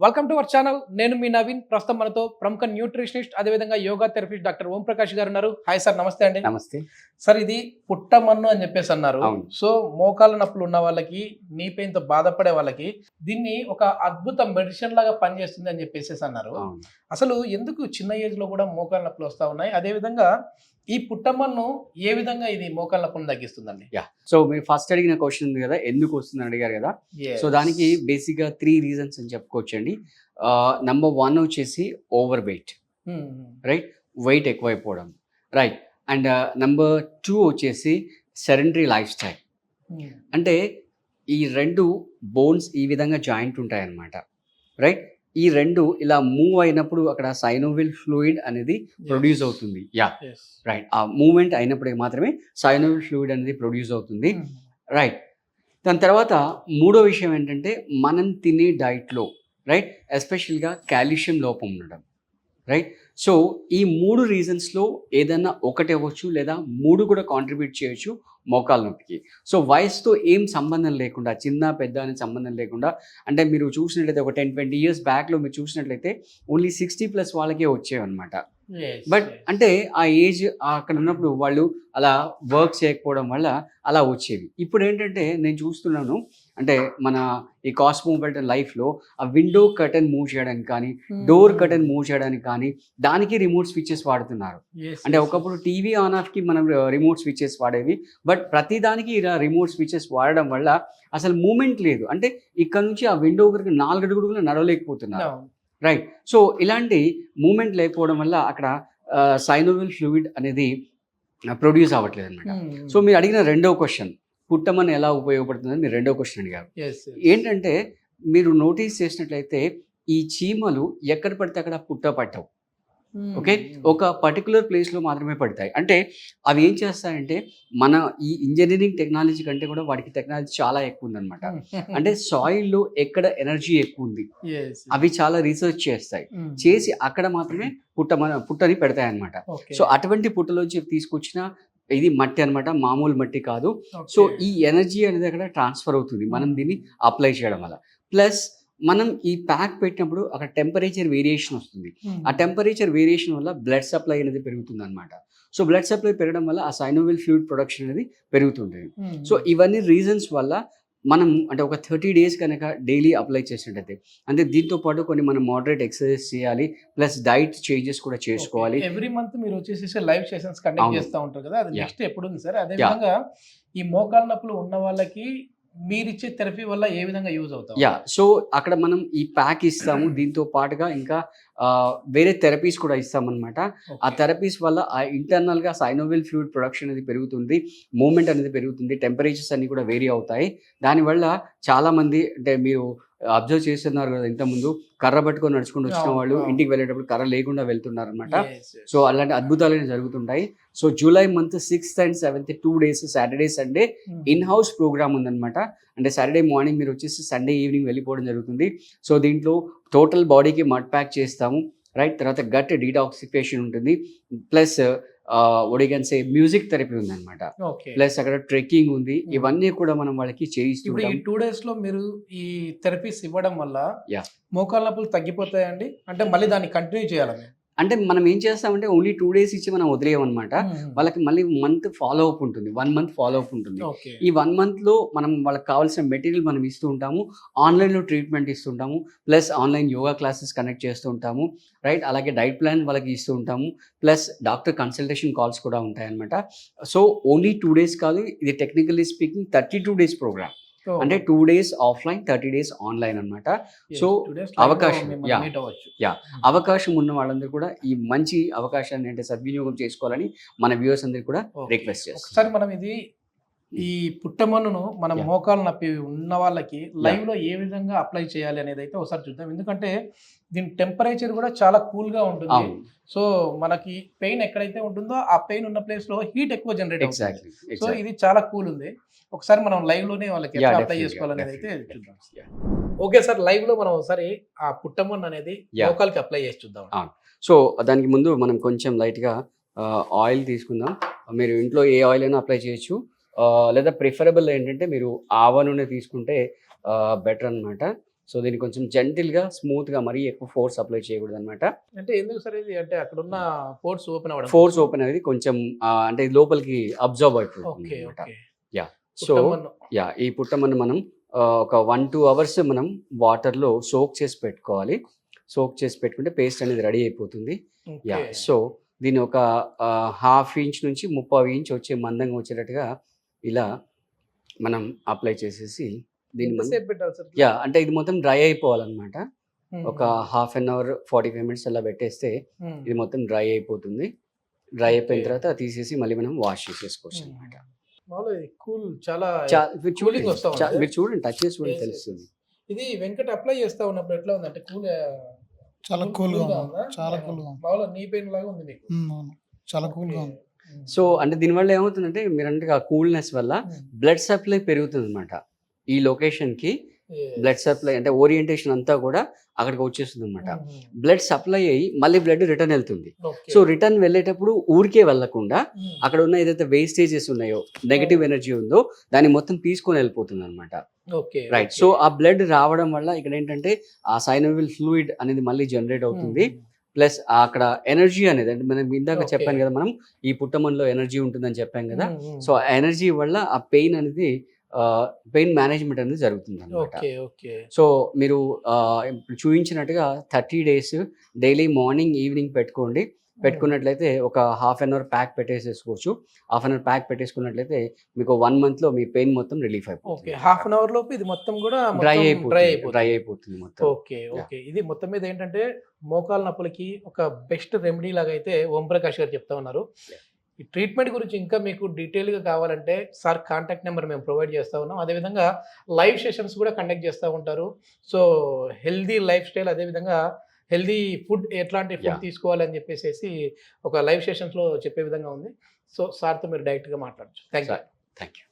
Welcome to our channel. నేను మీ నవీన్. ప్రస్తుతం మనతో ప్రముఖ న్యూట్రిషనిస్ట్ అదేవిధంగా యోగా థెరపిస్ట్ డాక్టర్ ఓం ప్రకాష్ గారు ఉన్నారు. హాయ్ సార్, నమస్తే అండి. నమస్తే. సార్, ఇది పుట్టమన్ను అని చెప్పేసి అన్నారు. అవును. సో మోకాళ్ళ నొప్పులు ఉన్న వాళ్ళకి, నీ పెయిన్ తో బాధపడే వాళ్ళకి దీన్ని ఒక అద్భుత మెడిసిన్ లాగా పనిచేస్తుంది అని చెప్పేసి అన్నారు. అవును. అసలు ఎందుకు చిన్న ఏజ్ లో కూడా మోకాళ్ళ నొప్పులు వస్తా ఉన్నాయి? అదే విధంగా ఈ పుట్టమన్ను ఏ విధంగా ఇది మోకాళ్ళ నొప్పులను తగ్గిస్తుందండి? సో మీరు ఫస్ట్ అడిగిన క్వశ్చన్ ఉంది కదా, ఎందుకు వస్తుందని అడిగారు కదా. సో దానికి బేసిక్గా 3 రీజన్స్ అని చెప్పుకోవచ్చండి. నంబర్ 1 వచ్చేసి ఓవర్ వెయిట్, రైట్, వెయిట్ ఎక్కువైపోవడం, రైట్. అండ్ నంబర్ 2 వచ్చేసి సెడెంటరీ లైఫ్ స్టైల్. అంటే ఈ 2 బోన్స్ ఈ విధంగా జాయింట్ ఉంటాయి అన్నమాట, రైట్. ఈ 2 ఇలా మూవ్ అయినప్పుడు అక్కడ సైనోవిల్ ఫ్లూయిడ్ అనేది ప్రొడ్యూస్ అవుతుంది. రైట్. ఆ మూవ్మెంట్ అయినప్పుడు మాత్రమే సైనోవిల్ ఫ్లూయిడ్ అనేది ప్రొడ్యూస్ అవుతుంది, రైట్. దాని తర్వాత మూడో విషయం ఏంటంటే మనం తినే డైట్లో, రైట్, ఎస్పెషల్గా కాల్షియం లోపం ఉండడం, రైట్. సో ఈ 3 రీజన్స్లో ఏదైనా ఒకటి అవ్వచ్చు లేదా 3 కూడా కాంట్రిబ్యూట్ చేయొచ్చు మోకాళ్ళ నొప్పికి. సో వయసుతో ఏం సంబంధం లేకుండా, చిన్న పెద్ద అనే సంబంధం లేకుండా, అంటే మీరు చూసినట్లయితే ఒక 10-20 ఇయర్స్ బ్యాక్లో మీరు చూసినట్లయితే ఓన్లీ 60+ వాళ్ళకే వచ్చేవన్నమాట. బట్ అంటే ఆ ఏజ్ అక్కడ ఉన్నప్పుడు వాళ్ళు అలా వర్క్ చేయకపోవడం వల్ల అలా వచ్చేవి. ఇప్పుడు ఏంటంటే నేను చూస్తున్నాను, అంటే మన ఈ కాస్మోపాలిటన్ లైఫ్లో ఆ విండో కర్టన్ మూవ్ చేయడానికి కానీ, డోర్ కర్టన్ మూవ్ చేయడానికి కానీ దానికి రిమోట్ స్విచెస్ వాడుతున్నారు. అంటే ఒకప్పుడు టీవీ ఆన్ ఆఫ్కి మనం రిమోట్ స్విచెస్ వాడేవి, బట్ ప్రతిదానికి ఇలా రిమోట్ స్విచెస్ వాడడం వల్ల అసలు మూమెంట్ లేదు. అంటే ఇక్కడ నుంచి ఆ విండో వరకు 4 అడుగులు నడవలేకపోతున్నారు, రైట్. సో ఇలాంటి మూమెంట్ లేకపోవడం వల్ల అక్కడ సైనోవిల్ ఫ్లూయిడ్ అనేది ప్రొడ్యూస్ అవ్వట్లేదు అనమాట. సో మీరు అడిగిన రెండో క్వశ్చన్, పుట్టమని ఎలా ఉపయోగపడుతుందని మీరు రెండో క్వశ్చన్ అడిగారు. ఏంటంటే మీరు నోటీస్ చేసినట్లయితే ఈ చీమలు ఎక్కడ పడితే అక్కడ పట్టవు, ఓకే, ఒక పర్టికులర్ ప్లేస్లో మాత్రమే పడతాయి. అంటే అవి ఏం చేస్తాయంటే మన ఈ ఇంజనీరింగ్ టెక్నాలజీ కంటే కూడా వాటికి టెక్నాలజీ చాలా ఎక్కువ ఉందన్నమాట. అంటే సాయిల్లో ఎక్కడ ఎనర్జీ ఎక్కువ ఉంది అవి చాలా రీసెర్చ్ చేసి అక్కడ మాత్రమే పుట్టని పెడతాయి అన్నమాట. సో అటువంటి పుట్టలోంచి తీసుకొచ్చిన ఇది మట్టి అనమాట, మామూలు మట్టి కాదు. సో ఈ ఎనర్జీ అనేది అక్కడ ట్రాన్స్ఫర్ అవుతుంది మనం దీన్ని అప్లై చేయడం వల్ల. ప్లస్ మనం ఈ ప్యాక్ పెట్టినప్పుడు అక్కడ టెంపరేచర్ వేరియేషన్ వస్తుంది. ఆ టెంపరేచర్ వేరియేషన్ వల్ల బ్లడ్ సప్లై అనేది పెరుగుతుంది అనమాట. సో బ్లడ్ సప్లై పెరగడం వల్ల ఆ సైనోవిల్ ఫ్లూయిడ్ ప్రొడక్షన్ అనేది పెరుగుతుంది. సో ఇవన్నీ రీజన్స్ వల్ల మనం అంటే ఒక 30 days కనుక డైలీ అప్లై చేసినట్టయితే, అంటే దీంతో పాటు కొన్ని మనం మోడరేట్ ఎక్సర్సైజ్ చేయాలి, ప్లస్ డైట్ చేంజెస్ కూడా చేసుకోవాలి. ఎవ్రీ మంత్ మీరు వచ్చేసి లైవ్ సెషన్స్ కండక్ట్ చేస్తూ ఉంటారు కదా, అది నెక్స్ట్ ఎప్పుడు ఉంది సార్? అదే విధంగా ఈ మోకాళ్ళ నొప్పులు ఉన్న వాళ్ళకి మీరిచ్చే థెరపీ వల్ల ఏ విధంగా యూజ్ అవుతాం? సో అక్కడ మనం ఈ ప్యాక్ ఇస్తాము, దీంతో పాటుగా ఇంకా వేరే థెరపీస్ కూడా ఇస్తామన్నమాట. ఆ థెరపీస్ వల్ల ఆ ఇంటర్నల్గా సైనోవిల్ ఫ్లూయిడ్ ప్రొడక్షన్ అనేది పెరుగుతుంది, మూమెంట్ అనేది పెరుగుతుంది, టెంపరేచర్స్ అన్ని కూడా వేరీ అవుతాయి. దానివల్ల చాలామంది, అంటే మీరు అబ్జర్వ్ చేస్తున్నారు కదా, ఇంతకుముందు కర్ర పట్టుకొని నడుచుకుంటూ వచ్చిన వాళ్ళు ఇంటికి వెళ్ళేటప్పుడు కర్ర లేకుండా వెళ్తున్నారు అనమాట. సో అలాంటి అద్భుతాలు జరుగుతుంటాయి. So July month 6th and 7th 2 days Saturday Sunday in house program ఉందన్నమాట. అంటే సాటర్డే మార్నింగ్ మీరు వచ్చేసి సండే ఈవినింగ్ వెళ్ళిపోవడం జరుగుతుంది. సో దీంట్లో టోటల్ బాడీకి మడ్ ప్యాక్ చేస్తాము, రైట్. తర్వాత గట్ డీటాక్సిఫికేషన్ ఉంటుంది, ప్లస్ ఒడిగన్సే మ్యూజిక్ థెరపీ ఉంది అనమాట, ప్లస్ అక్కడ ట్రెక్కింగ్ ఉంది. ఇవన్నీ కూడా మనం వాళ్ళకి చేయిస్తున్నాం. ఈ 2 days లో మీరు ఈ థెరపీస్ ఇవ్వడం వల్ల మోకాళ్ళ నొప్పులు తగ్గిపోతాయండి? అంటే మళ్ళీ దాన్ని కంటిన్యూ చేయాలని? అంటే మనం ఏం చేస్తామంటే ఓన్లీ 2 days ఇచ్చి మనం వదిలేయమన్నమాట. వాళ్ళకి మళ్ళీ మంత్ ఫాలో అప్ ఉంటుంది, 1 month ఫాలో అప్ ఉంటుంది. ఈ 1 monthలో మనం వాళ్ళకి కావాల్సిన మెటీరియల్ మనం ఇస్తూ ఉంటాము, ఆన్లైన్లో ట్రీట్మెంట్ ఇస్తుంటాము, plus online yoga classes connect చేస్తూ ఉంటాము, రైట్. అలాగే డైట్ ప్లాన్ వాళ్ళకి ఇస్తూ ఉంటాము, ప్లస్ డాక్టర్ కన్సల్టేషన్ కాల్స్ కూడా ఉంటాయన్నమాట. సో ఓన్లీ 2 days కాదు, ఇది టెక్నికల్లీ స్పీకింగ్ 32 days ప్రోగ్రామ్. అంటే 2 days ఆఫ్లైన్, 30 days ఆన్లైన్ అనమాట. సో అవకాశం ఉన్న వాళ్ళందరూ కూడా ఈ మంచి అవకాశాన్ని అంటే సద్వినియోగం చేసుకోవాలని మన వ్యూవర్స్ అందరికీ కూడా రిక్వెస్ట్ చేస్తాం. ఒకసారి మనం ఇది ఈ పుట్టమన్నును మనం మోకాలు నొప్పి ఉన్న వాళ్ళకి లైవ్ లో ఏ విధంగా అప్లై చేయాలి అనేది అయితే ఒకసారి చూద్దాం. ఎందుకంటే దీని టెంపరేచర్ కూడా చాలా కూల్ గా ఉంటుంది. సో మనకి పెయిన్ ఎక్కడైతే ఉంటుందో ఆ పెయిన్ ఉన్న ప్లేస్ లో హీట్ ఎక్కువ జనరేట్ అవుతుంది. సో ఇది చాలా కూల్ ఉంది. ఒకసారి మనం లైవ్ లోనే వాళ్ళకి ఎట్లా అప్లై చేసుకోవాలనేది అయితే చూద్దాం. ఓకే సార్, లైవ్ లో మనం ఒకసారి ఆ పుట్టమన్ను అనేది మోకాలకి అప్లై చేసి చూద్దాం. సో దానికి ముందు మనం కొంచెం లైట్ గా ఆయిల్ తీసుకుందాం. మీరు ఇంట్లో ఏ ఆయిల్ అయినా అప్లై చేయొచ్చు, లేదా ప్రిఫరబుల్ ఏంటంటే మీరు ఆవ నూనె తీసుకుంటే బెటర్ అనమాట. సో దీన్ని కొంచెం జెంటిల్గా స్మూత్గా మరీ ఎక్కువ ఫోర్స్ అప్లై చేయకూడదు అనమాట. అంటే ఎందుకు సార్ ఇది? అంటే అక్కడ ఉన్న పోర్ట్స్ ఓపెన్ అవ్వడం ఫోర్స్ ఓపెన్ అనేది కొంచెం అంటే ఇది లోపలికి అబ్జర్వ్ అయిపోతుంది ఓకే అనమాట. ఓకే. యా సో పుట్టమన్ను. ఈ పుట్టమన్ను మనం ఒక 1-2 అవర్స్ మనం వాటర్లో సోక్ చేసి పెట్టుకోవాలి. సోక్ చేసి పెట్టుకుంటే పేస్ట్ అనేది రెడీ అయిపోతుంది. Yeah okay. సో దీన్ని ఒక 1/2 ఇంచ్ నుంచి 3/4 ఇంచ్ వచ్చే మందంగా వచ్చేటట్టుగా ఇలా మనం అప్లై చేసేసి దీన్ని మనం ఎంతసేపు పెట్టాలి సార్? యా అంటే ఇది మొత్తం డ్రై అయిపోవాలన్నమాట. ఒక 1/2 అన్ అవర్ 45 మినిట్స్ అలా పెట్టేస్తే ఇది మొత్తం డ్రై అయిపోతుంది. డ్రై అయిపోయిన Okay. తర్వాత తీసేసి మళ్ళీ మనం వాష్ చేసేసుకోవచ్చు అనమాట. మామూలుగా కూల్ చాలా మీరు Cooling చూడండి, వస్తా ఉంది. మీరు చూడండి, టచ్ చేసి చూడండి Yes, yes, తెలుస్తుంది. ఇది వెంకట అప్లై చేస్తా ఉన్నప్పుడు ఎట్లా ఉంది? అంటే కూల్ చాలా కూల్గా ఉంది, ఉందా? చాలా కూల్గా ఉంది. మామూలుగా నీ పెయిన్ లాగా ఉంది మీకు? అవును, చాలా కూల్గా ఉంది. సో అంటే దీనివల్ల ఏమవుతుందంటే మీరు అంటే ఆ కూల్నెస్ వల్ల బ్లడ్ సప్లై పెరుగుతుంది అనమాట. ఈ లొకేషన్కి బ్లడ్ సప్లై అంటే ఓరియంటేషన్ అంతా కూడా అక్కడికి వచ్చేస్తుంది అనమాట. బ్లడ్ సప్లై అయ్యి మళ్ళీ బ్లడ్ రిటర్న్ వెళ్తుంది. సో రిటర్న్ వెళ్ళేటప్పుడు ఊరికే వెళ్ళకుండా అక్కడ ఉన్న ఏదైతే వేస్టేజెస్ ఉన్నాయో, నెగటివ్ ఎనర్జీ ఉందో దాన్ని మొత్తం తీసుకొని వెళ్ళిపోతుంది అనమాట. రైట్. సో ఆ బ్లడ్ రావడం వల్ల ఇక్కడ ఏంటంటే ఆ సైనోవిల్ ఫ్లూయిడ్ అనేది మళ్ళీ జనరేట్ అవుతుంది. ప్లస్ అక్కడ ఎనర్జీ అనేది అంటే మనం ఇందాక Okay. చెప్పాను కదా, మనం ఈ పుట్టమన్లో ఎనర్జీ ఉంటుందని చెప్పాం కదా. సో ఆ ఎనర్జీ వల్ల ఆ పెయిన్ అనేది పెయిన్ మేనేజ్మెంట్ అనేది జరుగుతుంది అనమాట. Okay okay. సో మీరు ఇప్పుడు చూపించినట్టుగా 30 days డైలీ మార్నింగ్ ఈవినింగ్ పెట్టుకున్నట్లయితే ఒక 1/2 అన్ అవర్ ప్యాక్ పెట్టేసేసుకోవచ్చు. 1/2 అన్ అవర్ ప్యాక్ పెట్టేసుకున్నట్లయితే మీకు 1 month లో మీ పెయిన్ మొత్తం రిలీఫ్ ఓకే. అయిపోతుంది. హాఫ్ అన్ అవర్ లోపు ఇది మొత్తం కూడా డ్రై డ్రై అయిపోతుంది మొత్తం. Okay okay. ఇది మొత్తం మీద ఏంటంటే మోకాలు నొప్పులకి ఒక బెస్ట్ రెమెడీ లాగా అయితే ఓం ప్రకాష్ గారు చెప్తా ఉన్నారు. ఈ ట్రీట్మెంట్ గురించి ఇంకా మీకు డీటెయిల్గా కావాలంటే సార్ కాంటాక్ట్ నెంబర్ మేము ప్రొవైడ్ చేస్తూ ఉన్నాం. అదేవిధంగా లైవ్ సెషన్స్ కూడా కండక్ట్ చేస్తూ ఉంటారు. సో హెల్దీ లైఫ్ స్టైల్, అదేవిధంగా హెల్దీ ఫుడ్, ఎట్లాంటి ఫుడ్ Yeah. తీసుకోవాలి అని చెప్పేసి ఒక లైవ్ సెషన్స్లో చెప్పే విధంగా ఉంది. సో సార్తో మీరు డైరెక్ట్గా మాట్లాడచ్చు. Thank you. Thank you.